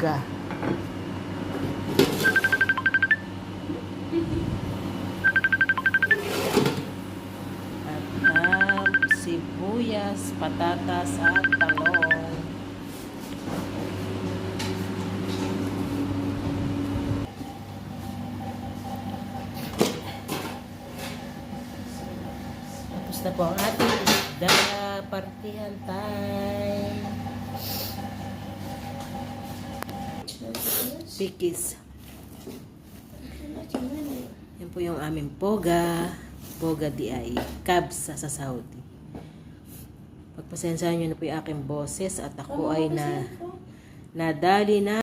boga. At sibuyas, patatas at talong. Tapos na po ang ating isda. Partihan time. Pikis. Yan po yung aming poga. Poga di ay cabs sa Saudi. Pagpasensyahan nyo na po yung aking boses at ako ay nadali na